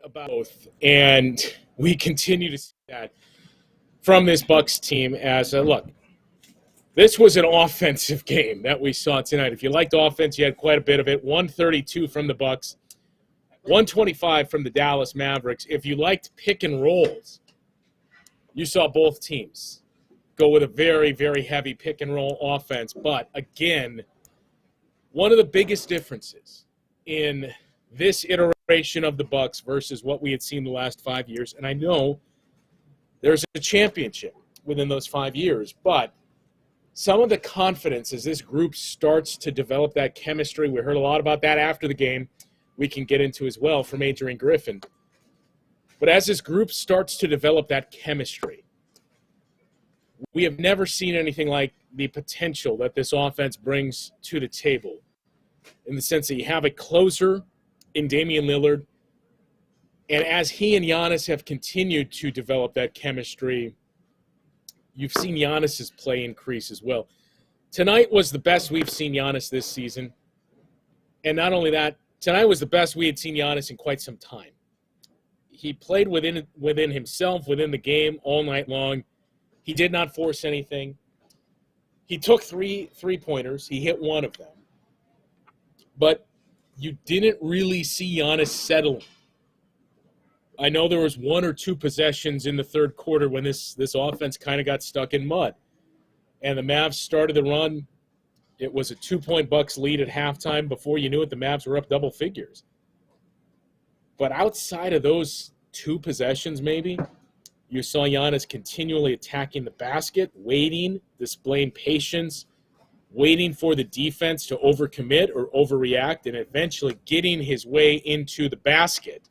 about both, and we continue to see that from this Bucks team. As look, this was an offensive game that we saw tonight. If you liked offense, you had quite a bit of it. 132 from the Bucks, 125 from the Dallas Mavericks. If you liked pick and rolls, you saw both teams go with a very, very heavy pick and roll offense. But again, one of the biggest differences in this iteration of the Bucks versus what we had seen the last 5 years, and I know there's a championship within those 5 years, but some of the confidence as this group starts to develop that chemistry, we heard a lot about that after the game, we can get into as well from Adrian Griffin. But as this group starts to develop that chemistry, we have never seen anything like the potential that this offense brings to the table, in the sense that you have a closer in Damian Lillard, and as he and Giannis have continued to develop that chemistry, you've seen Giannis's play increase as well. Tonight was the best we've seen Giannis this season, and not only that, tonight was the best we had seen Giannis in quite some time. He played within himself, within the game all night long. He did not force anything. He took three-pointers. He hit one of them. But you didn't really see Giannis settling. I know there was one or two possessions in the third quarter when this offense kind of got stuck in mud. And the Mavs started the run. It was a 2-point Bucks lead at halftime. Before you knew it, the Mavs were up double figures. But outside of those two possessions maybe, you saw Giannis continually attacking the basket, waiting, displaying patience, waiting for the defense to overcommit or overreact, and eventually getting his way into the basket,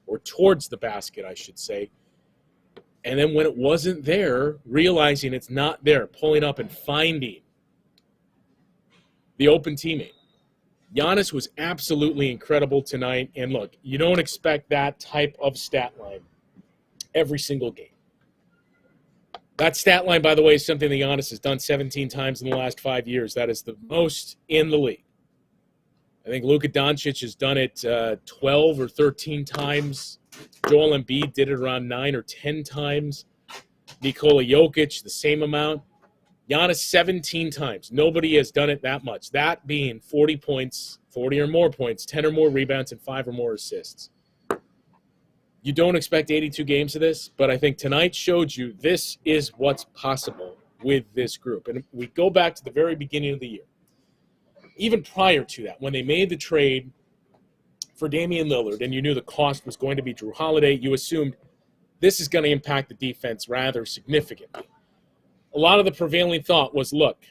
or towards the basket, I should say. And then when it wasn't there, realizing it's not there, pulling up and finding the open teammate. Giannis was absolutely incredible tonight. And look, you don't expect that type of stat line every single game. That stat line, by the way, is something that Giannis has done 17 times in the last 5 years. That is the most in the league. I think Luka Doncic has done it 12 or 13 times. Joel Embiid did it around 9 or 10 times. Nikola Jokic, the same amount. Giannis, 17 times. Nobody has done it that much. That being 40 points, 40 or more points, 10 or more rebounds, and 5 or more assists. You don't expect 82 games of this, but I think tonight showed you this is what's possible with this group. And we go back to the very beginning of the year. Even prior to that, when they made the trade for Damian Lillard and you knew the cost was going to be Jrue Holiday, you assumed this is going to impact the defense rather significantly. A lot of the prevailing thought was, look,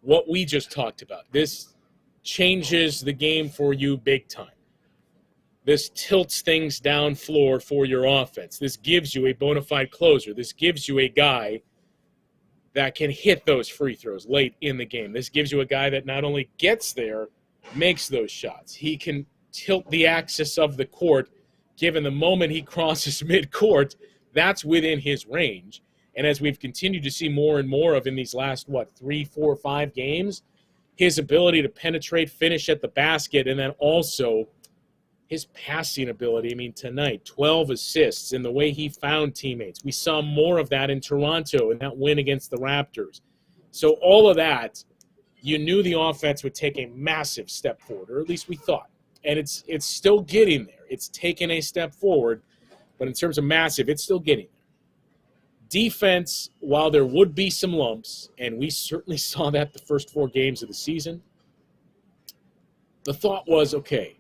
what we just talked about, this changes the game for you big time. This tilts things down floor for your offense. This gives you a bona fide closer. This gives you a guy that can hit those free throws late in the game. This gives you a guy that not only gets there, makes those shots. He can tilt the axis of the court, given the moment he crosses midcourt, that's within his range. And as we've continued to see more and more of in these last, 3, 4, 5 games, his ability to penetrate, finish at the basket, and then also his passing ability. I mean, tonight, 12 assists and the way he found teammates. We saw more of that in Toronto in that win against the Raptors. So all of that, you knew the offense would take a massive step forward, or at least we thought. And it's still getting there. It's taken a step forward, but in terms of massive, it's still getting there. Defense, while there would be some lumps, and we certainly saw that the first 4 games of the season, the thought was, okay,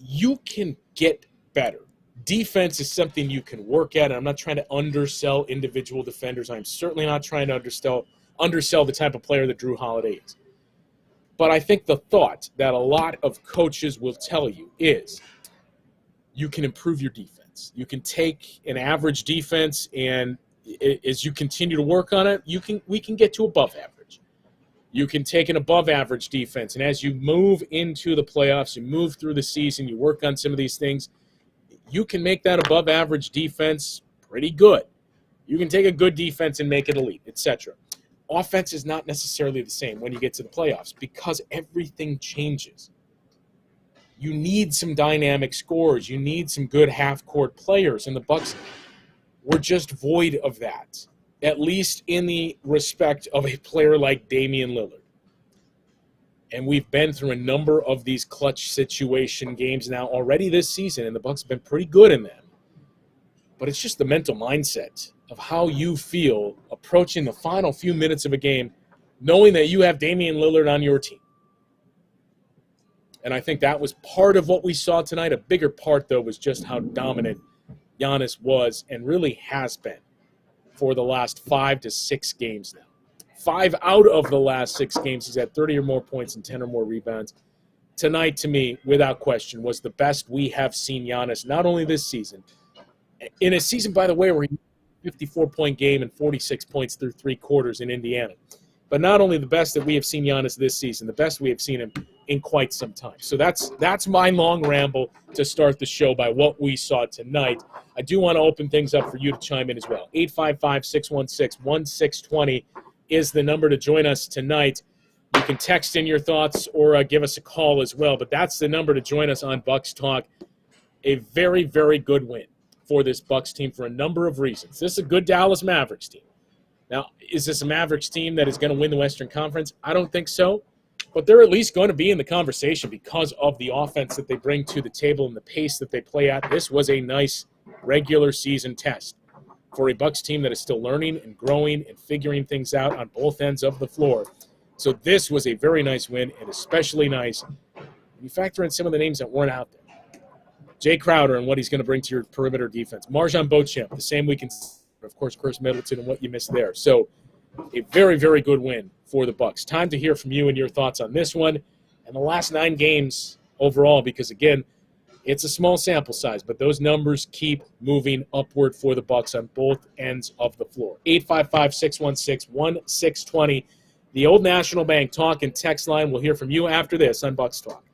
you can get better. Defense is something you can work at, and I'm not trying to undersell individual defenders. I'm certainly not trying to undersell the type of player that Jrue Holiday is. But I think the thought that a lot of coaches will tell you is you can improve your defense. You can take an average defense, and as you continue to work on it, we can get to above average. You can take an above-average defense, and as you move into the playoffs, you move through the season, you work on some of these things, you can make that above-average defense pretty good. You can take a good defense and make it elite, etc. Offense is not necessarily the same when you get to the playoffs because everything changes. You need some dynamic scores. You need some good half-court players, and the Bucks were just void of that, at least in the respect of a player like Damian Lillard. And we've been through a number of these clutch situation games now already this season, and the Bucks have been pretty good in them. But it's just the mental mindset of how you feel approaching the final few minutes of a game, knowing that you have Damian Lillard on your team. And I think that was part of what we saw tonight. A bigger part, though, was just how dominant Giannis was and really has been for the last 5 to 6 games now. 5 out of the last 6 games, he's had 30 or more points and 10 or more rebounds. Tonight, to me, without question, was the best we have seen Giannis, not only this season, in a season, by the way, where he had a 54-point game and 46 points through 3 quarters in Indiana. But not only the best that we have seen Giannis this season, the best we have seen him in quite some time. So that's my long ramble to start the show by what we saw tonight. I do want to open things up for you to chime in as well. 855-616-1620 is the number to join us tonight. You can text in your thoughts or give us a call as well. But that's the number to join us on Bucks Talk. A very, very good win for this Bucks team for a number of reasons. This is a good Dallas Mavericks team. Now, is this a Mavericks team that is going to win the Western Conference? I don't think so. But they're at least going to be in the conversation because of the offense that they bring to the table and the pace that they play at. This was a nice regular season test for a Bucks team that is still learning and growing and figuring things out on both ends of the floor. So this was a very nice win, and especially nice when you factor in some of the names that weren't out there. Jay Crowder and what he's going to bring to your perimeter defense. Marjan Beauchamp, the same we can – of course, Chris Middleton and what you missed there. So a very, very good win for the Bucks. Time to hear from you and your thoughts on this one and the last 9 games overall because, again, it's a small sample size, but those numbers keep moving upward for the Bucks on both ends of the floor. 855-616-1620, the Old National Bank talk and text line. We'll hear from you after this on Bucks Talk.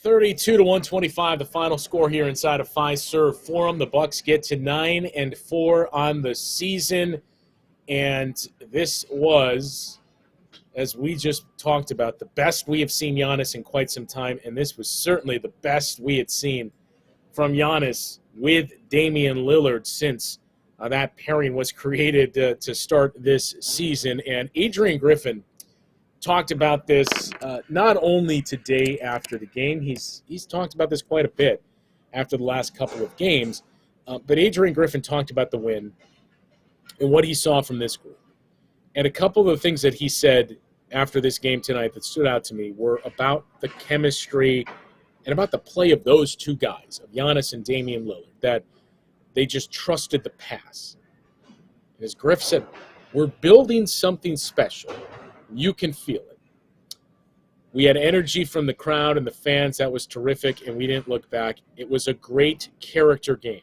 32 to 125, the final score here inside of Fiserv Forum. The Bucks get to 9-4 on the season, and this was, as we just talked about, the best we have seen Giannis in quite some time, and this was certainly the best we had seen from Giannis with Damian Lillard since that pairing was created to start this season. And Adrian Griffin talked about this not only today after the game. He's talked about this quite a bit after the last couple of games. But Adrian Griffin talked about the win and what he saw from this group. And a couple of the things that he said after this game tonight that stood out to me were about the chemistry and about the play of those two guys, of Giannis and Damian Lillard, that they just trusted the pass. And as Griff said, we're building something special. You can feel it. We had energy from the crowd and the fans. That was terrific, and we didn't look back. It was a great character game.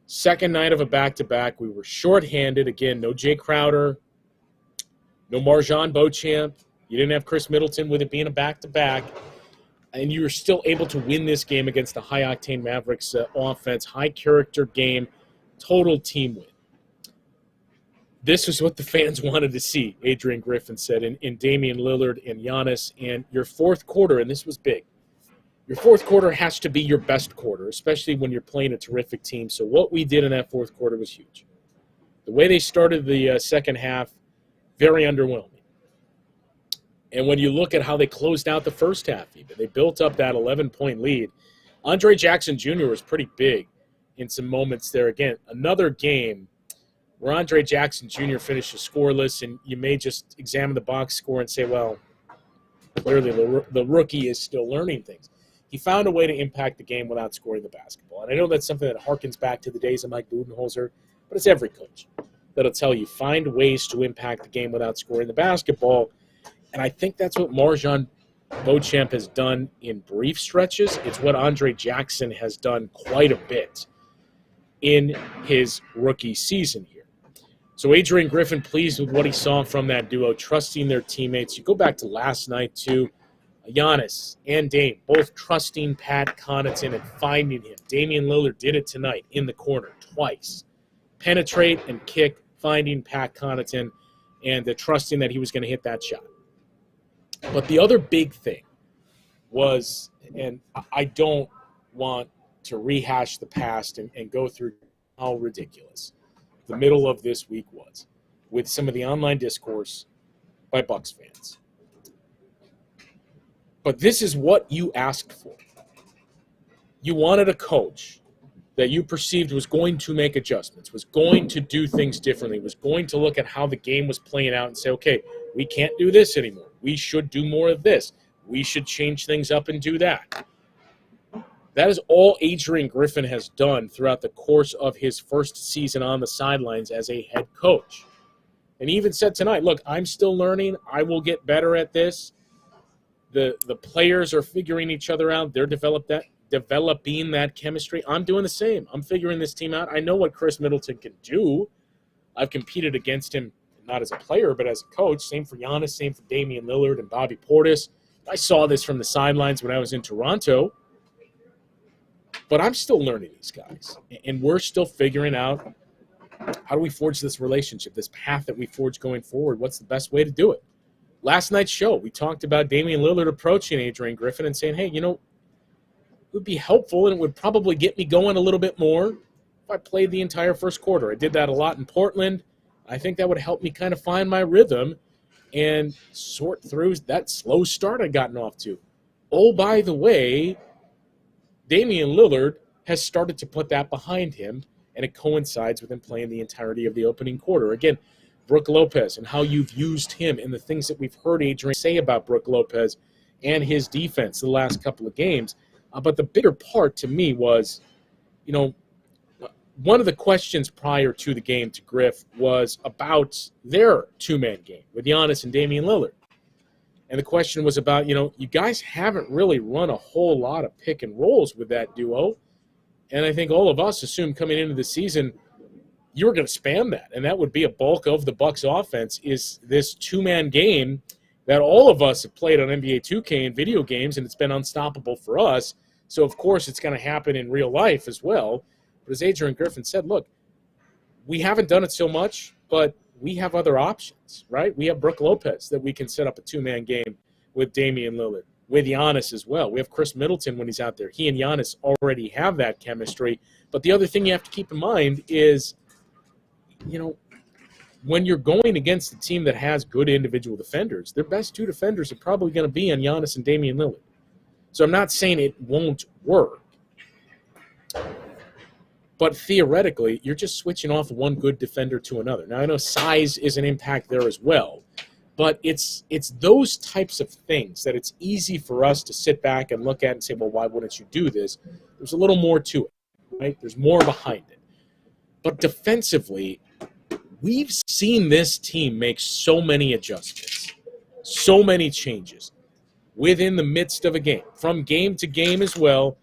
Second night of a back-to-back. We were shorthanded. Again, no Jay Crowder, no Marjon Beauchamp. You didn't have Chris Middleton with it being a back-to-back. And you were still able to win this game against the high-octane Mavericks offense. High-character game, total team win. This is what the fans wanted to see, Adrian Griffin said, in Damian Lillard and Giannis. And your fourth quarter, and this was big, your fourth quarter has to be your best quarter, especially when you're playing a terrific team. So what we did in that fourth quarter was huge. The way they started the second half, very underwhelming. And when you look at how they closed out the first half even, they built up that 11-point lead. Andre Jackson Jr. was pretty big in some moments there. Again, another game where Andre Jackson Jr. finishes scoreless, and you may just examine the box score and say, well, clearly the rookie is still learning things. He found a way to impact the game without scoring the basketball. And I know that's something that harkens back to the days of Mike Budenholzer, but it's every coach that'll tell you, find ways to impact the game without scoring the basketball. And I think that's what Marjon Beauchamp has done in brief stretches. It's what Andre Jackson has done quite a bit in his rookie season here. So Adrian Griffin pleased with what he saw from that duo, trusting their teammates. You go back to last night, too. Giannis and Dame both trusting Pat Connaughton and finding him. Damian Lillard did it tonight in the corner twice. Penetrate and kick, finding Pat Connaughton, and trusting that he was going to hit that shot. But the other big thing was, and I don't want to rehash the past and go through how ridiculous the middle of this week was with some of the online discourse by Bucks fans. But this is what you asked for. You wanted a coach that you perceived was going to make adjustments, was going to do things differently, was going to look at how the game was playing out and say, okay, we can't do this anymore. We should do more of this. We should change things up and do that. That is all Adrian Griffin has done throughout the course of his first season on the sidelines as a head coach. And he even said tonight, look, I'm still learning. I will get better at this. The players are figuring each other out. They're developing that chemistry. I'm doing the same. I'm figuring this team out. I know what Chris Middleton can do. I've competed against him, not as a player, but as a coach. Same for Giannis, same for Damian Lillard and Bobby Portis. I saw this from the sidelines when I was in Toronto. But I'm still learning these guys, and we're still figuring out how do we forge this relationship, this path that we forge going forward. What's the best way to do it? Last night's show, we talked about Damian Lillard approaching Adrian Griffin and saying, hey, you know, it would be helpful and it would probably get me going a little bit more if I played the entire first quarter. I did that a lot in Portland. I think that would help me kind of find my rhythm and sort through that slow start I'd gotten off to. Oh, by the way, Damian Lillard has started to put that behind him, and it coincides with him playing the entirety of the opening quarter. Again, Brook Lopez and how you've used him and the things that we've heard Adrian say about Brook Lopez and his defense the last couple of games. But the bigger part to me was, you know, one of the questions prior to the game to Griff was about their two-man game with Giannis and Damian Lillard. And the question was about, you know, you guys haven't really run a whole lot of pick and rolls with that duo. And I think all of us assumed coming into the season you were going to spam that. And that would be a bulk of the Bucks offense is this two-man game that all of us have played on NBA 2K and video games, and it's been unstoppable for us. So, of course, it's going to happen in real life as well. But as Adrian Griffin said, look, we haven't done it so much, but we have other options, right? We have Brook Lopez that we can set up a two-man game with Damian Lillard, with Giannis as well. We have Chris Middleton when he's out there. He and Giannis already have that chemistry. But the other thing you have to keep in mind is, when you're going against a team that has good individual defenders, their best two defenders are probably going to be on Giannis and Damian Lillard. So I'm not saying it won't work. But theoretically, you're just switching off one good defender to another. Now, I know size is an impact there as well, but it's those types of things that it's easy for us to sit back and look at and say, well, why wouldn't you do this? There's a little more to it, right? There's more behind it. But defensively, we've seen this team make so many adjustments, so many changes within the midst of a game, from game to game as well.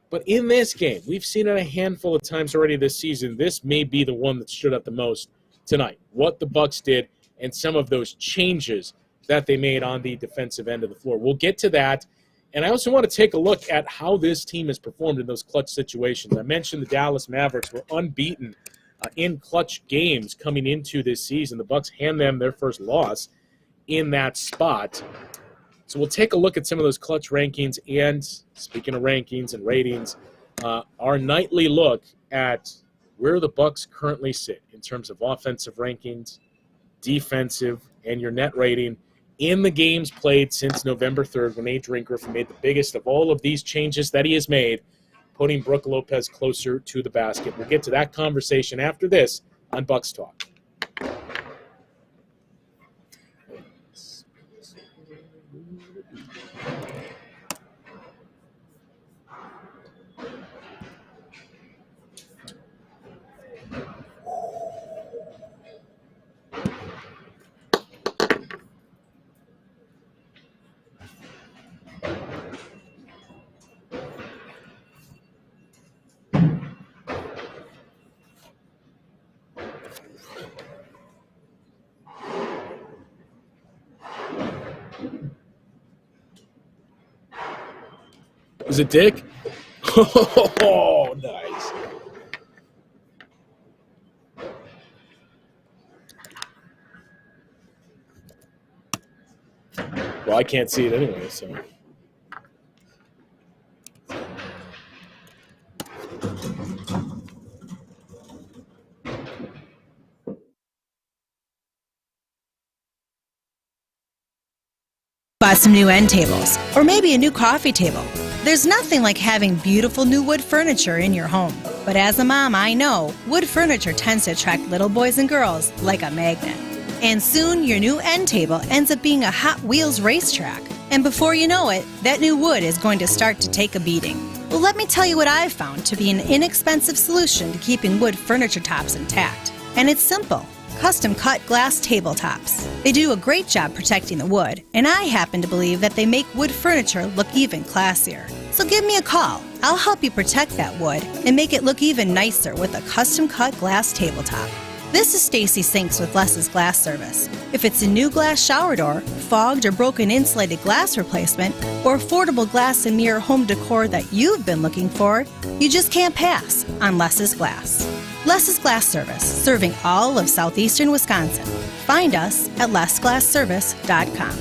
But in this game, we've seen it a handful of times already this season. This may be the one that stood out the most tonight, what the Bucks did and some of those changes that they made on the defensive end of the floor. We'll get to that. And I also want to take a look at how this team has performed in those clutch situations. I mentioned the Dallas Mavericks were unbeaten in clutch games coming into this season. The Bucks hand them their first loss in that spot. So we'll take a look at some of those clutch rankings, and speaking of rankings and ratings, our nightly look at where the Bucks currently sit in terms of offensive rankings, defensive, and your net rating in the games played since November 3rd when Adrian Griffin made the biggest of all of these changes that he has made, putting Brook Lopez closer to the basket. We'll get to that conversation after this on Bucks Talk. Is it Dick? Oh, nice. Well, I can't see it anyway, so. Bought some new end tables, or maybe a new coffee table. There's nothing like having beautiful new wood furniture in your home. But as a mom, I know wood furniture tends to attract little boys and girls like a magnet. And soon your new end table ends up being a Hot Wheels racetrack. And before you know it, that new wood is going to start to take a beating. Well, let me tell you what I've found to be an inexpensive solution to keeping wood furniture tops intact. And it's simple. Custom-cut glass tabletops. They do a great job protecting the wood, and I happen to believe that they make wood furniture look even classier. So give me a call. I'll help you protect that wood and make it look even nicer with a custom-cut glass tabletop. This is Stacy Sinks with Les's Glass Service. If it's a new glass shower door, fogged or broken insulated glass replacement, or affordable glass and mirror home decor that you've been looking for, you just can't pass on Les's Glass. Les's Glass Service, serving all of southeastern Wisconsin. Find us at lesglassservice.com.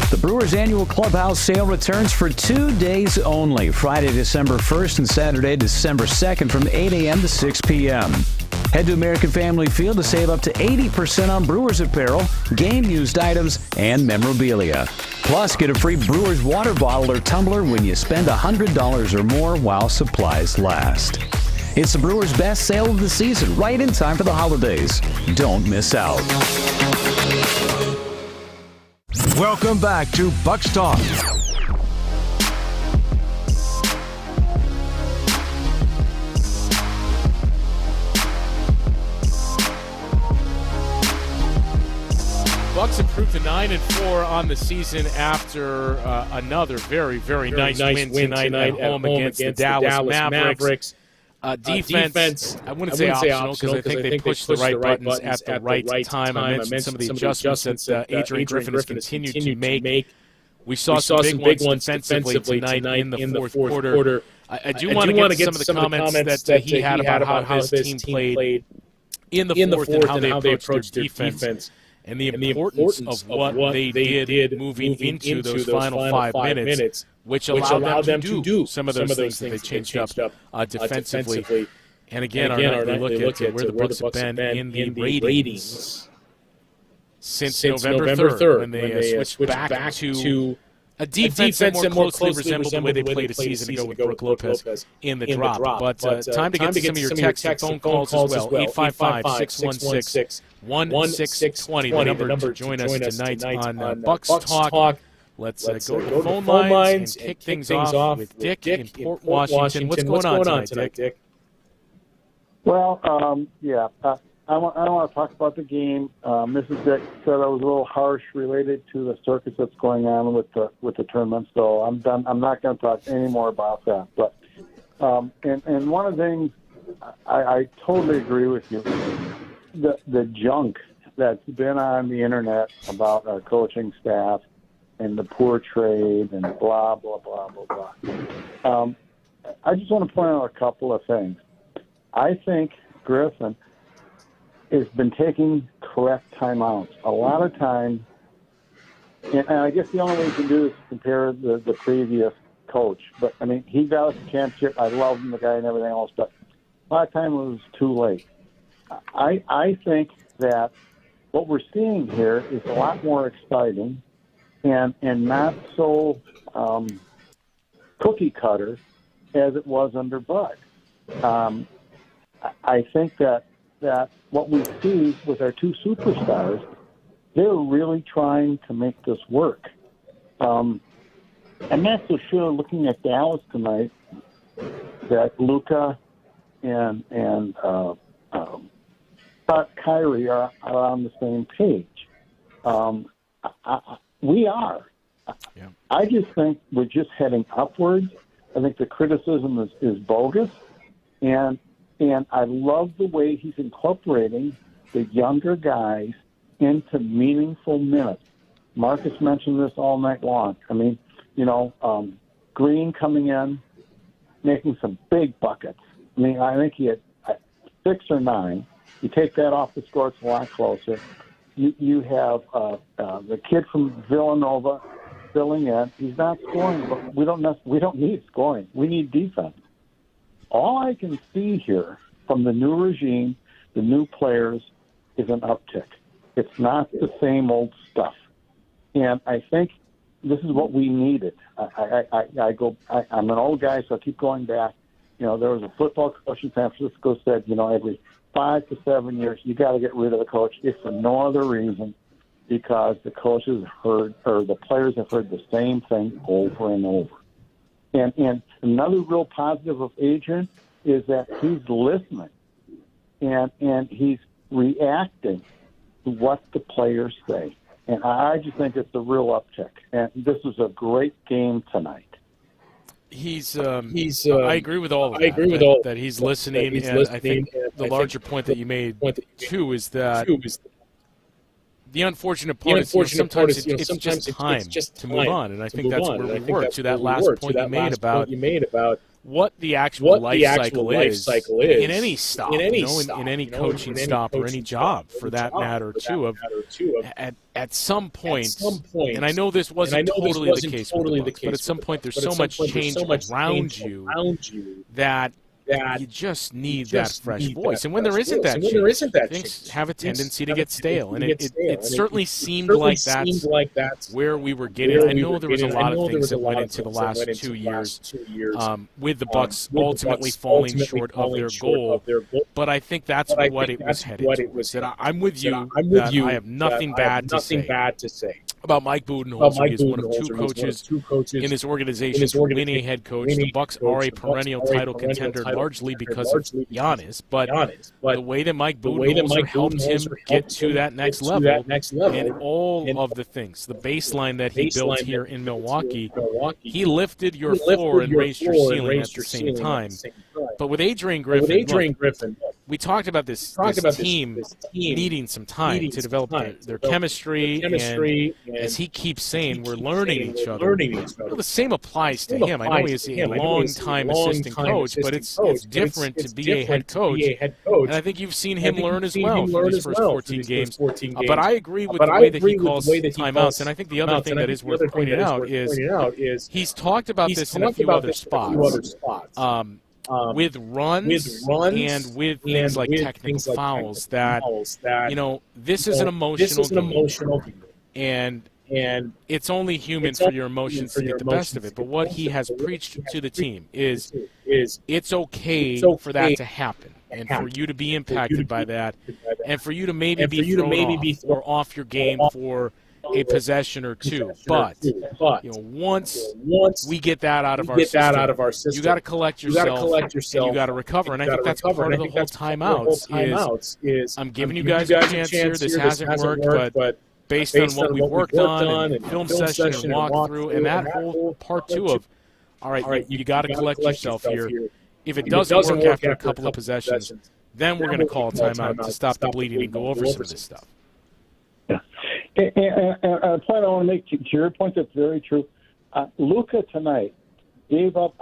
The Brewers annual clubhouse sale returns for 2 days only, Friday, December 1st and Saturday, December 2nd from 8 a.m. to 6 p.m. Head to American Family Field to save up to 80% on Brewers apparel, game-used items, and memorabilia. Plus, get a free Brewers water bottle or tumbler when you spend $100 or more while supplies last. It's the Brewers' best sale of the season, right in time for the holidays. Don't miss out. Welcome back to Bucks Talk. Bucks improved to 9-4 on the season after another very, very nice win tonight at home against the Dallas Mavericks. Defense, I wouldn't say optional because I think they pushed the right buttons at the right time. I mentioned some of the adjustments that Adrian Griffin has continued to make. We saw some big ones defensively tonight in the fourth quarter. I do want to get some of the comments that he had about how his team played in the fourth and how they approached their defense. And the importance of what they did moving into those final 5 minutes, which allowed them to do some of those things that they changed up defensively. And again, our nightly look at where the Bucks have been in the ratings since November 3rd, when they switched back to a defense that more closely resembled the way they played a season ago with Brook Lopez in the drop. But time to get to some of your texts and phone calls as well. 855-616-1620, the number to join us tonight on Bucks Talk. Let's go to the phone lines and kick things off with Dick in Port Washington. What's going on tonight, Dick? Well, I want to talk about the game. Mrs. Dick said I was a little harsh related to the circus that's going on with the tournament, so I'm done. I'm not going to talk any more about that. But and one of the things I totally agree with you. The junk that's been on the internet about our coaching staff and the poor trade and blah blah blah blah blah. I just want to point out a couple of things. I think Griffin has been taking correct timeouts. A lot of times, and I guess the only way you can do is compare the previous coach. But, I mean, he got us a championship. I love him, the guy, and everything else, but a lot of time it was too late. I think that what we're seeing here is a lot more exciting and not so cookie cutter as it was under Bud. I think that what we see with our two superstars, they're really trying to make this work. I'm not so sure looking at Dallas tonight that Luka and Kyrie are on the same page. We are. Yeah. I just think we're just heading upwards. I think the criticism is bogus, and I love the way he's incorporating the younger guys into meaningful minutes. Marcus mentioned this all night long. I mean, Green coming in, making some big buckets. I mean, I think he had 6 or 9. You take that off the score, it's a lot closer. You have the kid from Villanova filling in. He's not scoring, but we don't need scoring. We need defense. All I can see here from the new regime, the new players, is an uptick. It's not the same old stuff. And I think this is what we needed. I'm an old guy, so I keep going back. There was a football coach in San Francisco said, every 5 to 7 years, you got to get rid of the coach, if for no other reason, because the coaches the players have heard the same thing over and over. And another real positive of Adrian is that he's listening and he's reacting to what the players say. And I just think it's a real uptick. And this was a great game tonight. I agree with all of that. That he's listening, and I think the larger point that you made too is that the unfortunate part is sometimes it's just time to move on, and I think that's where we were to that last point you made about what the actual life cycle is in any stop, in any coaching stop or any job for that matter too. At some point, and I know this wasn't totally the case with the Bucks, but at some point there's so much change around you that you just need that fresh voice. And when there isn't that change, things have a tendency to get stale. And it certainly seemed like that's where we were getting. I know there was a lot of things that went into the last 2 years with the Bucks ultimately falling short of their goal. But I think that's what it was headed towards. I'm with you that I have nothing bad to say about Mike Budenholzer. He is one of two coaches in this organization to win a head coach. The Bucks are a perennial title contender, largely because of Giannis, but the way that Mike Budenholzer helped him get to that next level, and all of the things, the baseline that he built here in Milwaukee, he lifted your floor and raised your ceiling at the same time. But with Adrian Griffin, we talked about this team needing some time to develop their chemistry, and as he keeps saying, we're learning each other. Well, the same applies to him. I know he's a long-time assistant coach, but it's different to be a head coach, and I think you've seen him learn as well for these first 14 games. But I agree with the way that he calls timeouts, and I think the other thing that is worth pointing out is he's talked about this in a few other spots. With runs and with things like technical fouls, that this is an emotional game, and it's only human for your emotions to get the best of it. But what he has preached to the team is it's okay for that to happen, and for you to be impacted by that, and for you to maybe be thrown off or off your game for a possession or two, but once we get that out of our system, you got to collect yourself, and you got to recover. And I think that's part of the whole timeouts. Is I'm giving you guys a chance here. This hasn't worked, but based on what we've worked on, and film session and walkthrough, and that whole part two of, all right, you got to collect yourself here. If it doesn't work after a couple of possessions, then we're going to call a timeout to stop the bleeding and go over some of this stuff. And a point I want to make to your point that's very true. Luka tonight gave up.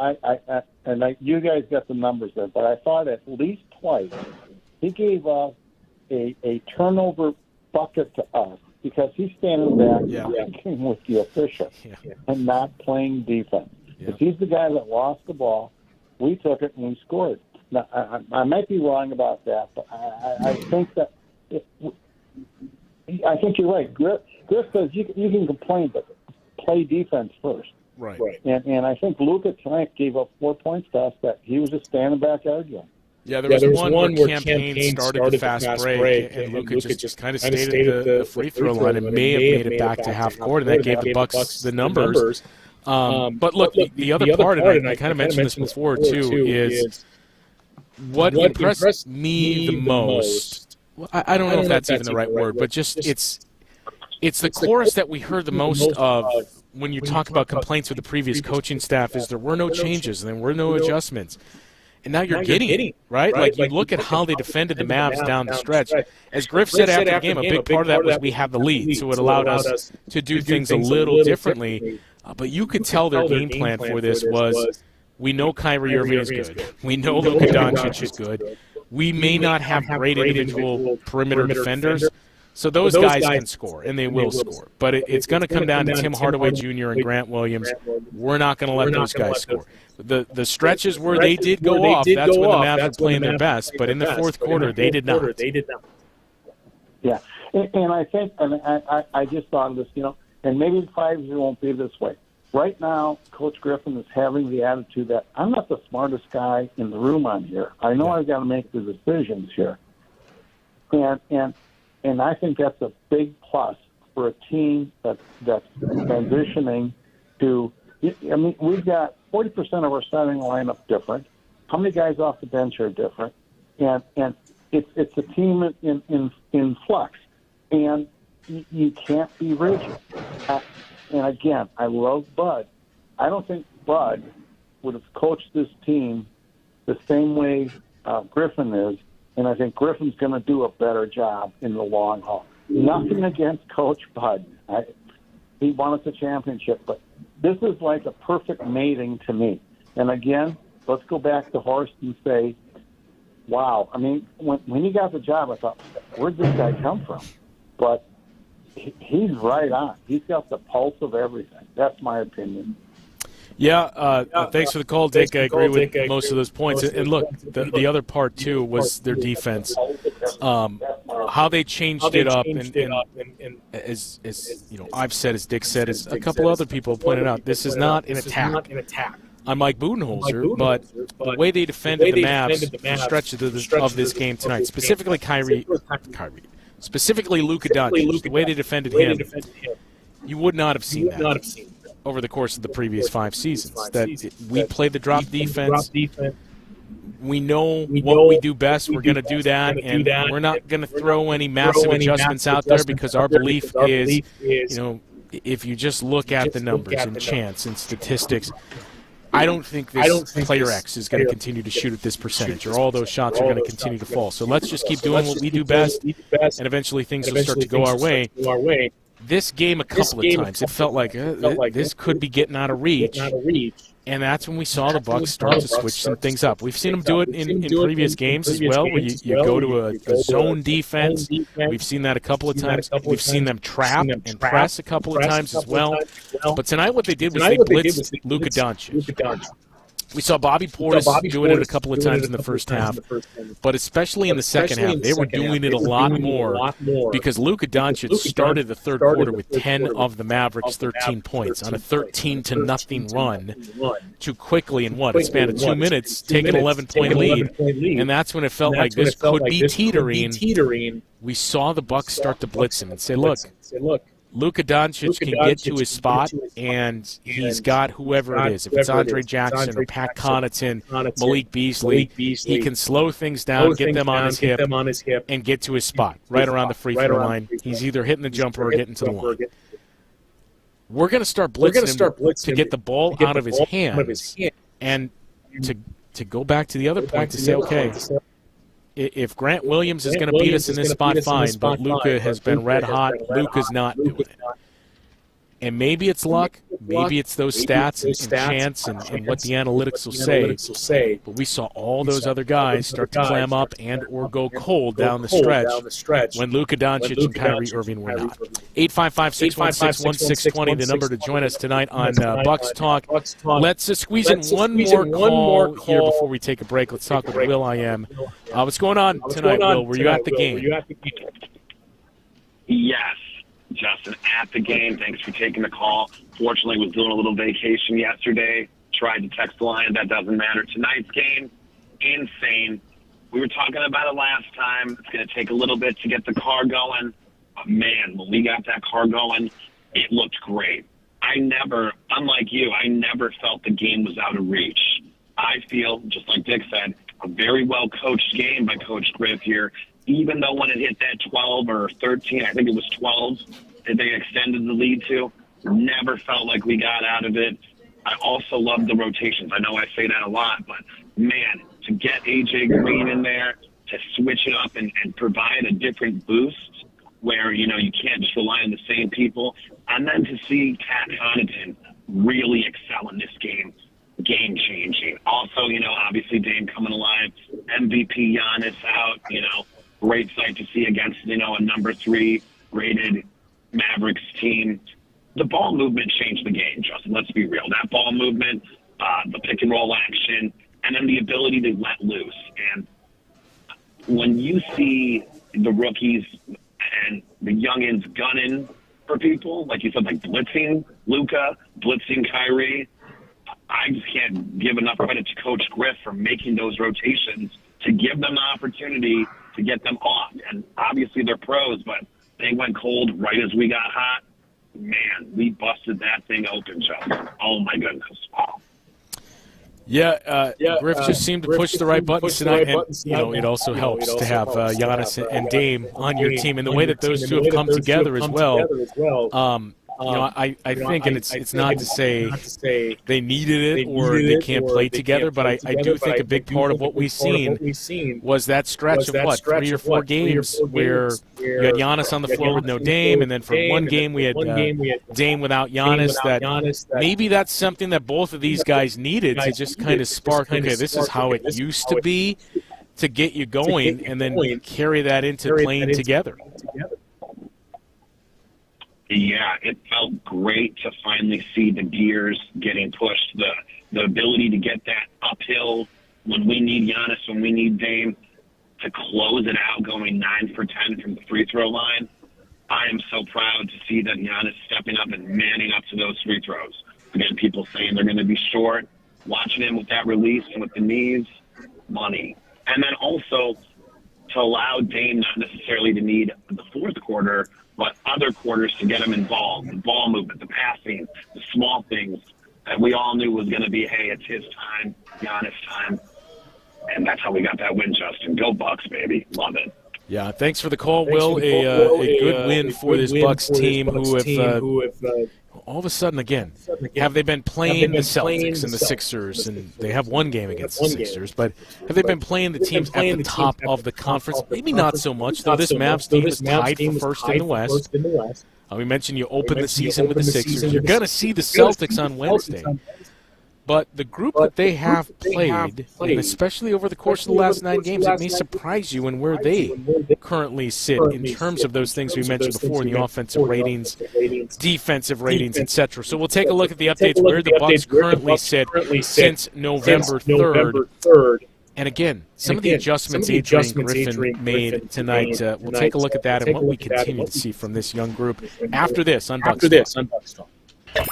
You guys got the numbers there, but I thought at least twice he gave up a turnover bucket to us because he's standing back working with the official and not playing defense. If he's the guy that lost the ball, we took it and we scored. Now I might be wrong about that, but I think that. I think you're right. Griff says you can complain, but play defense first. Right. And I think Luka tonight gave up 4 points to us that he was just standing back arguing. Yeah, there was one where Campaign started the fast break, and Luka just kind of stayed at the free throw line and may have made it back to half court, and that gave the Bucks the numbers. But look, the other part, and I kind of mentioned this before too, is what impressed me the most. I don't know if that's even the right word, but just it's the chorus that we heard the most of when you talk about complaints with the previous coaching staff is there were no changes and there were no adjustments. And now you're getting it, right? Like, you look at how they defended the Mavs down the stretch. As Griff said after the game, a big part of that was we have the lead, so it allowed us to do things a little differently. But you could tell their game plan for this was we know Kyrie Irving is good. We know Luka Doncic is good. We may not have great individual perimeter defenders, so those guys can score, and they will score. But it's going to come down to Tim Hardaway Jr. and Grant Williams. We're not going to let those guys score. The stretches where they did go off, that's when the Mavs were playing their best. But in the fourth quarter, they did not. Yeah, and I think, and I just thought of this, and maybe the 5 years won't be this way. Right now, Coach Griffin is having the attitude that I'm not the smartest guy in the room on here. I know I've got to make the decisions here. And I think that's a big plus for a team that's transitioning to – I mean, we've got 40% of our starting lineup different. How many guys off the bench are different? And it's a team in flux. And you can't be rigid. And again, I love Bud. I don't think Bud would have coached this team the same way Griffin is, and I think Griffin's going to do a better job in the long haul. Nothing against Coach Bud. He won us a championship, but this is like a perfect mating to me. And again, let's go back to Horst and say, wow. I mean, when he got the job, I thought, where'd this guy come from? But he's right on. He's got the pulse of everything. That's my opinion. Yeah, thanks for the call, Dick. I agree with most of those points. And look, the other part, too, was their defense. How they changed it up. And as I've said, as Dick said, as a couple other people pointed out, this is not an attack. I'm Mike Budenholzer, but the way they defended the Mavs for stretches of this game tonight, specifically specifically Luka Doncic, the way they defended him, you would not have seen that over the course of the previous 5 seasons. That we play the drop defense. We know what we do best. We're going to do that, and we're not going to throw any massive adjustments out there because our belief is, if you just look at the numbers and chance and statistics, I don't think player X is going to continue to shoot at this percentage, or all those shots are going to continue to fall. So let's just keep doing what we do best, and eventually things will start to go our way. This game, a couple of times, it felt like this could be getting out of reach. And that's when we saw the Bucks start to switch some things up. We've seen them do it in previous games as well, where you go to a zone defense. We've seen that a couple of times. We've seen them trap and press a couple of times as well. But tonight what they did was they blitzed Luka Doncic. We saw Bobby Portis doing it a couple of times in the first half, but especially in the second half, they were doing it a lot more because Luka Doncic started the third quarter with 10 of the Mavericks' 13 points on a 13-0 run too quickly in a span of 2 minutes, take an 11-point lead, and that's when it felt like this could be teetering. We saw the Bucks start to blitz him and say, look, Luka Doncic can get to his spot, and he's got whoever it is. If it's Andre Jackson or Pat Connaughton, Malik Beasley, he can slow things down, get them on his hip, and get to his spot right around the free throw line. He's either hitting the jumper or getting to the line. We're going to start blitzing him to get the ball out of his hands, and to go back to the other point to say, okay, if Grant Williams is going to beat us in this spot, fine, but Luka has been red hot. Luka's not doing it. And maybe it's luck, maybe it's those stats and chance and what the analytics will say. But we saw all those other guys start to clam up and or go cold down the stretch when Luka Doncic and Kyrie Irving were not. 855-616-1620, the number to join us tonight on Bucks Talk. Let's squeeze in one more call here before we take a break. Let's talk with Will I Am. What's going on tonight, Will? Were you at the game? Yes. Justin, at the game. Thanks for taking the call. Fortunately, was doing a little vacation yesterday. Tried to text the line. That doesn't matter. Tonight's game, insane. We were talking about it last time. It's going to take a little bit to get the car going. But, man, when we got that car going, it looked great. Unlike you, I never felt the game was out of reach. I feel, just like Dick said, a very well-coached game by Coach Griff here. Even though when it hit that 12 or 13, I think it was 12, that they extended the lead to, never felt like we got out of it. I also love the rotations. I know I say that a lot, but, man, to get A.J. Green in there, to switch it up and provide a different boost where, you can't just rely on the same people, and then to see Pat Connaughton really excel in this game, game-changing. Also, obviously Dame coming alive, MVP Giannis out, great sight to see against, a number 3 rated Mavericks team. The ball movement changed the game, Justin. Let's be real. That ball movement, the pick and roll action, and then the ability to let loose. And when you see the rookies and the youngins gunning for people, like you said, like blitzing Luka, blitzing Kyrie, I just can't give enough credit to Coach Griff for making those rotations to give them the opportunity to get them off. And obviously they're pros, but they went cold right as we got hot. Man, we busted that thing open, Justin. Oh, my goodness. Wow. Yeah, Griff just seemed to push the right buttons tonight, and it also helps to have Giannis and Dame on your team, and the way that those two have come together as well. I think, and it's not to say they needed it or they can't play together, but I do think a big part of what we've seen was that stretch of, 3 or 4 games where you had Giannis on the floor with no Dame, and then for one game we had Dame without Giannis. That maybe that's something that both of these guys needed to just kind of spark, okay, this is how it used to be, to get you going, and then carry that into playing together. Yeah, it felt great to finally see the gears getting pushed, the ability to get that uphill when we need Giannis, when we need Dame, to close it out going 9 for 10 from the free throw line. I am so proud to see that Giannis stepping up and manning up to those free throws. Again, people saying they're going to be short, watching him with that release and with the knees, money. And then also to allow Dame not necessarily to need the fourth quarter, but other quarters to get him involved, the ball movement, the passing, the small things that we all knew was going to be, hey, it's his time, Giannis' time. And that's how we got that win, Justin. Go Bucks, baby. Love it. Yeah, thanks for the call, Will. A good win for this Bucks team who have all of a sudden, again, have they been playing the Celtics and the Sixers, and they have one game against the Sixers, but have they been playing the teams at the top of the conference? Maybe not so much, though this Mavs team is tied for first in the West. We mentioned you open the season with the Sixers. You're going to see the Celtics on Wednesday. But the group that they have played, and especially over the course of the last 9 games, it may surprise you in where they currently sit in terms of those things we mentioned before in the offensive ratings, defensive ratings, etc. So we'll take a look at the updates where the Bucks currently sit since November 3rd. And again, some of the adjustments Adrian Griffin made tonight, we'll take a look at that and what we continue to see from this young group after this on Bucks Talk.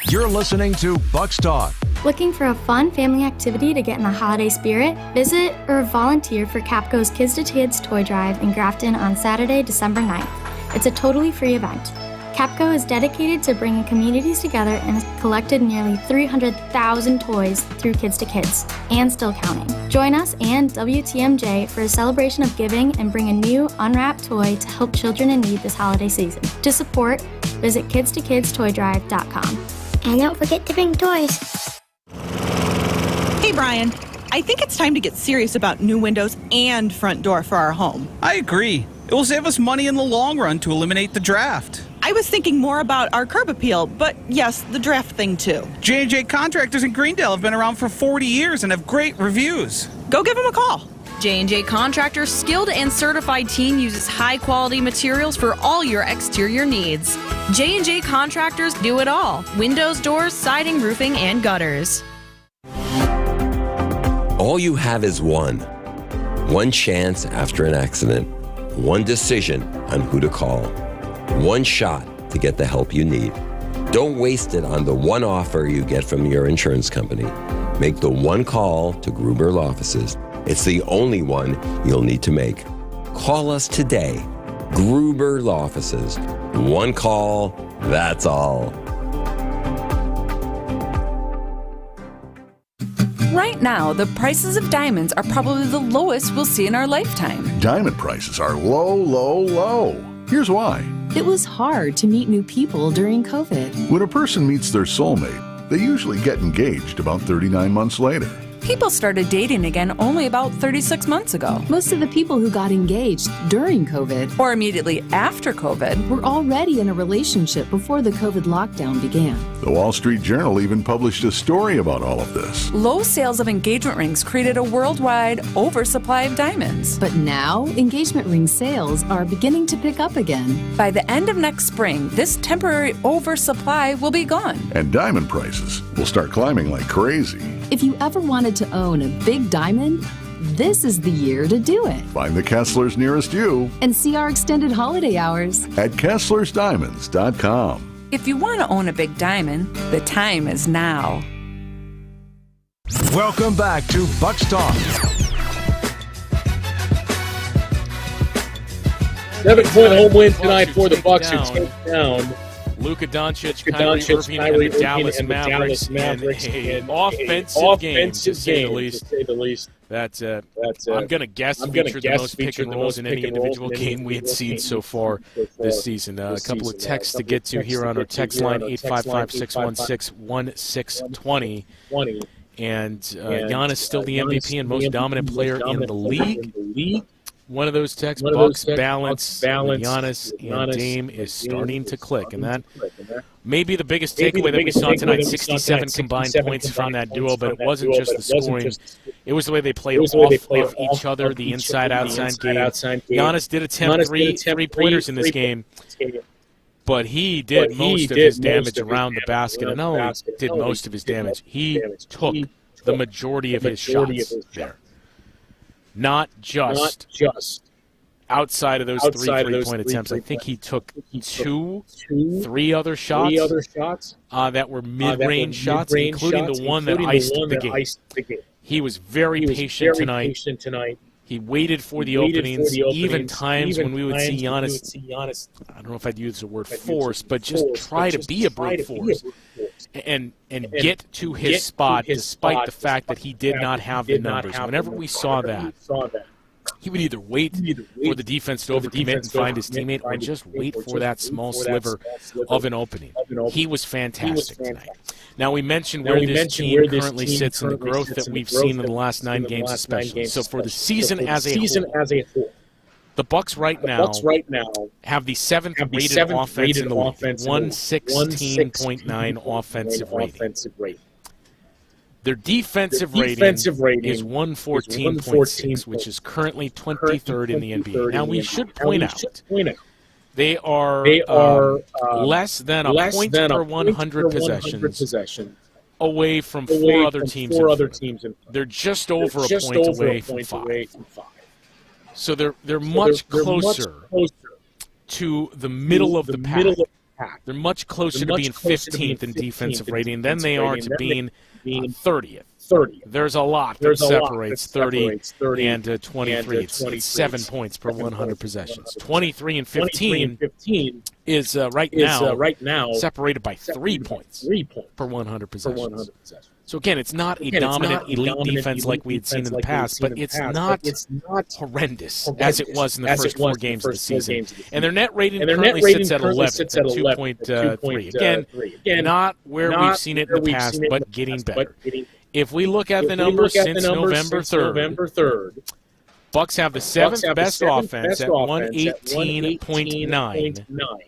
You're listening to Bucks Talk. Looking for a fun family activity to get in the holiday spirit? Visit or volunteer for Capco's Kids to Kids Toy Drive in Grafton on Saturday, December 9th. It's a totally free event. Capco is dedicated to bringing communities together and has collected nearly 300,000 toys through Kids to Kids, and still counting. Join us and WTMJ for a celebration of giving and bring a new unwrapped toy to help children in need this holiday season. To support, visit kidstoKidstoydrive.com. And don't forget to bring toys. Hey, Brian. I think it's time to get serious about new windows and front door for our home. I agree. It will save us money in the long run to eliminate the draft. I was thinking more about our curb appeal, but yes, the draft thing too. J&J Contractors in Greendale have been around for 40 years and have great reviews. Go give them a call. J&J Contractors' skilled and certified team uses high-quality materials for all your exterior needs. J&J Contractors do it all. Windows, doors, siding, roofing, and gutters. All you have is one chance after an accident, one decision on who to call, one shot to get the help you need. Don't waste it on the one offer you get from your insurance company. Make the one call to Gruber Law Offices. It's the only one you'll need to make. Call us today. Gruber Law Offices. One call, that's all. Right now, the prices of diamonds are probably the lowest we'll see in our lifetime. Diamond prices are low, low, low. Here's why. It was hard to meet new people during COVID. When a person meets their soulmate, they usually get engaged about 39 months later. People started dating again only about 36 months ago. Most of the people who got engaged during COVID or immediately after COVID were already in a relationship before the COVID lockdown began. The Wall Street Journal even published a story about all of this. Low sales of engagement rings created a worldwide oversupply of diamonds. But now, engagement ring sales are beginning to pick up again. By the end of next spring, this temporary oversupply will be gone. And diamond prices will start climbing like crazy. If you ever wanted to own a big diamond, this is the year to do it. Find the Kesslers nearest you and see our extended holiday hours at KesslersDiamonds.com. If you want to own a big diamond, the time is now. Welcome back to Bucks Talk. 7-point home win tonight for the Bucks who take down Luka Doncic, Kyrie Irving, and the Dallas Mavericks in an offensive game, to say the least. I'm going to guess featured the most pick and rolls in any individual game we had seen so far this season. A couple of texts to get to here on our text line, 855-616-1620. And Giannis still the MVP and most dominant player in the league. One of those texts, Bucks balance, Giannis and Dame is starting to click, and that may be the biggest takeaway that we saw tonight. 67 combined points from that duo, but it wasn't just the scoring; it was the way they played off of each other, the inside-outside game. Giannis did attempt three-pointers in this game, but he did most of his damage around the basket, and not only did most of his damage, he took the majority of his shots there. Not just outside of those three-point attempts. I think he took three other shots that were mid-range shots, including the one that iced the game. He was very patient tonight. He waited for the openings, even times when we would see Giannis, I don't know if I'd use the word force, but just try to be a brute force and get to his spot despite the fact that he did not have the numbers. Whenever we saw that, He would either wait for the defense to overcommit and find his teammate, or just wait for that small sliver of an opening. He was fantastic tonight. Now, we mentioned where this team currently sits and the growth that we've seen in the last 9 games especially. So for the season as a whole, the Bucks right now have the 7th rated offense in the league, 116.9 offensive rating. Their defensive rating is 114.6, which is currently 23rd in the NBA. Now, we should point out they are less than a point per 100 possessions away from 4 other teams. They're just over a point away from 5. So they're much closer to the middle of the pack. They're much closer to being 15th in defensive rating than they are to being 30th. There's a lot that separates 30 and 23. It's 7 points per 100 possessions. 23 and 15 is right now separated by 3 points per 100 possessions. So again, it's not a dominant elite defense like we had seen in the past, but it's not horrendous as it was in the first 4 games of the season. And their net rating currently sits at 11, at 2.3. Again, not where we've seen it in the past, but getting better. If we look at the numbers since November 3rd, Bucks have the 7th best offense at 118.9.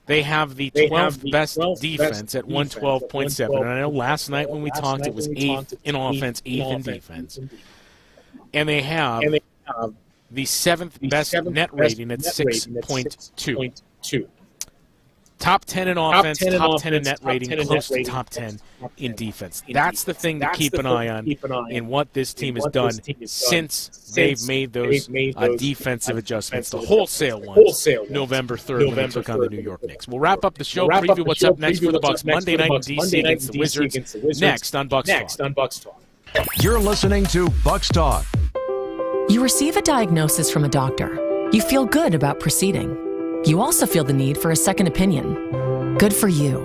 They have the 12th best defense at 112.7. And I know last night when we talked, it was 8th in offense, 8th in defense. And they have the 7th best net rating at 6.2. Top 10 in offense, top 10 in net rating, close to top 10 in defense. That's the thing to keep an eye on in what this team has done since they've made those defensive adjustments. The wholesale ones, November 3rd when they took on the New York Knicks. We'll wrap up the show, preview what's up next for the Bucks Monday night in D.C. against the Wizards, next on Bucks Talk. You're listening to Bucks Talk. You receive a diagnosis from a doctor. You feel good about proceeding. You also feel the need for a second opinion. Good for you.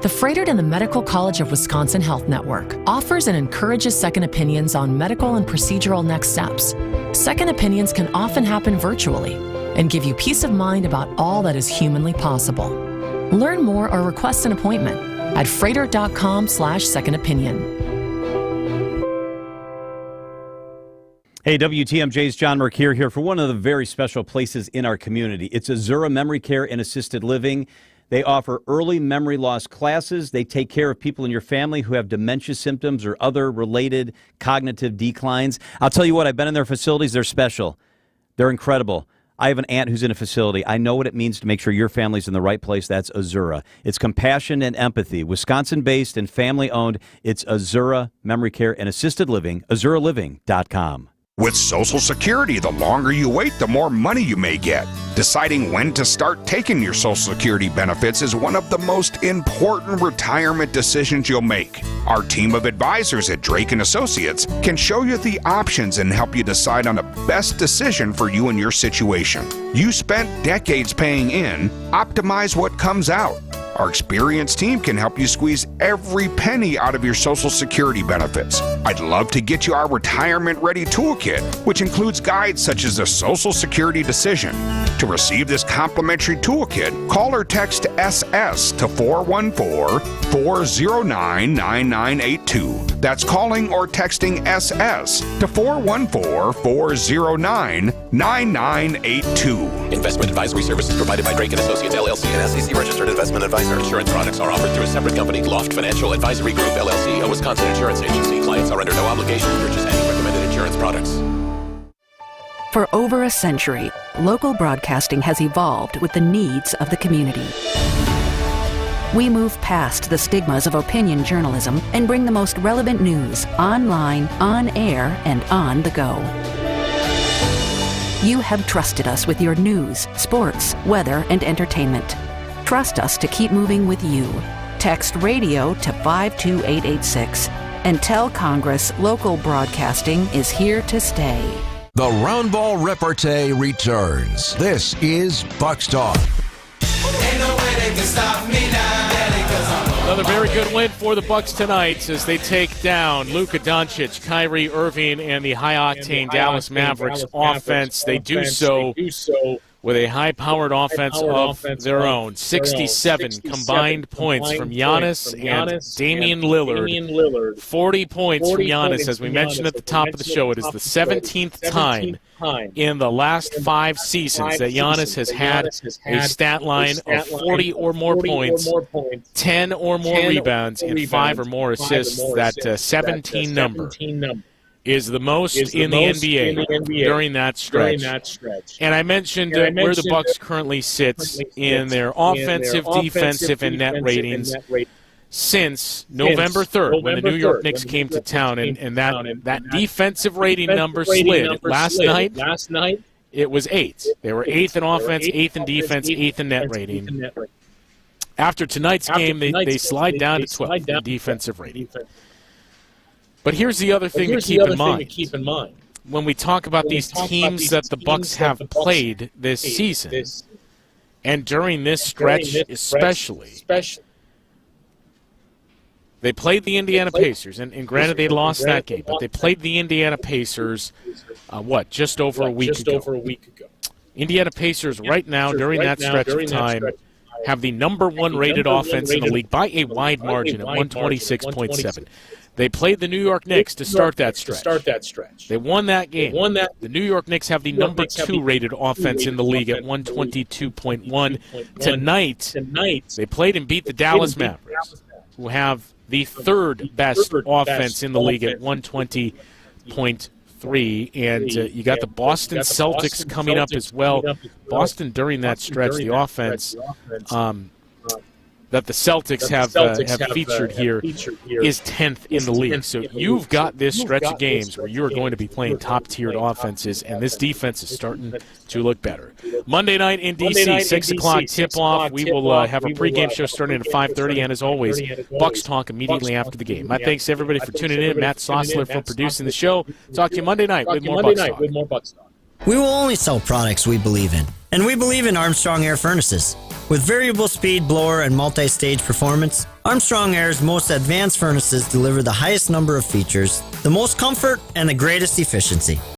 The Froedtert and the Medical College of Wisconsin Health Network offers and encourages second opinions on medical and procedural next steps. Second opinions can often happen virtually and give you peace of mind about all that is humanly possible. Learn more or request an appointment at froedtert.com/second opinion. Hey, WTMJ's John Mercure here for one of the very special places in our community. It's Azura Memory Care and Assisted Living. They offer early memory loss classes. They take care of people in your family who have dementia symptoms or other related cognitive declines. I'll tell you what, I've been in their facilities. They're special. They're incredible. I have an aunt who's in a facility. I know what it means to make sure your family's in the right place. That's Azura. It's compassion and empathy. Wisconsin-based and family-owned. It's Azura Memory Care and Assisted Living, AzuraLiving.com. With Social Security, the longer you wait, the more money you may get. Deciding when to start taking your Social Security benefits is one of the most important retirement decisions you'll make. Our team of advisors at Drake & Associates can show you the options and help you decide on the best decision for you and your situation. You spent decades paying in, optimize what comes out. Our experienced team can help you squeeze every penny out of your Social Security benefits. I'd love to get you our Retirement Ready Toolkit, which includes guides such as the Social Security decision. To receive this complimentary toolkit, call or text SS to 414-409-9982. That's calling or texting SS to 414-409-9982. Investment advisory services provided by Drake & Associates, LLC, an SEC-registered investment advisor. Insurance products are offered through a separate company, Loft Financial Advisory Group, LLC, a Wisconsin insurance agency. Clients are under no obligation to purchase any recommended insurance products. For over a century, local broadcasting has evolved with the needs of the community. We move past the stigmas of opinion journalism and bring the most relevant news online, on air, and on the go. You have trusted us with your news, sports, weather, and entertainment. Trust us to keep moving with you. Text radio to 52886 and tell Congress local broadcasting is here to stay. The Roundball Repartee returns. This is Bucks Talk. Ain't no way they can stop me now, Daddy, 'cause I'm Another very good win for the Bucks tonight as they take down Luka Doncic, Kyrie Irving, and the high-octane Dallas Mavericks offense. They do so with a high-powered offense of their own. 67 combined points from Giannis and Damian Lillard. 40 points from Giannis. As we mentioned at the top of the show, it is the 17th time in the last 5 seasons that Giannis has had a stat line of 40 or more points, 10 or more rebounds, and 5 or more assists. That 17 number is the most in the NBA during that stretch. And I mentioned where the Bucks currently sit in their offensive, defensive, and net ratings since November 3rd, when the New York Knicks came to town, and that defensive rating number slid. Last night, it was 8. They were 8th in offense, 8th in defense, 8th in net rating. After tonight's game, they slide down to 12th in defensive rating. But here's the other thing to keep in mind. When we talk about these teams that the Bucks have played this season, and during this stretch especially, they played the Indiana Pacers, and granted they lost that game, but they played the Indiana Pacers, just over a week ago. Indiana Pacers right now, during that stretch of time, have the number 1 rated offense in the league by a wide margin at 126.7. They played the New York Knicks to start that stretch. They won that game. The New York Knicks have the number 2 rated offense in the league at 122.1. Tonight, they played and beat the Dallas Mavericks, who have the 3rd best offense in the league at 120.3. And you got the Boston Celtics coming up as well. Boston, during that stretch, the offense that the Celtics have featured here is 10th in the league. So you've got this stretch of games where you are going to be playing top-tiered offenses, and this defense is starting to look better. Monday night in D.C., 6 o'clock tip-off. We will have a pregame show starting at 5:30, and as always, Bucks Talk immediately after the game. My thanks to everybody for tuning in. Matt Sossler for producing the show. Talk to you Monday night with more Bucks Talk. We will only sell products we believe in, and we believe in Armstrong Air Furnaces. With variable speed blower and multi-stage performance, Armstrong Air's most advanced furnaces deliver the highest number of features, the most comfort, and the greatest efficiency.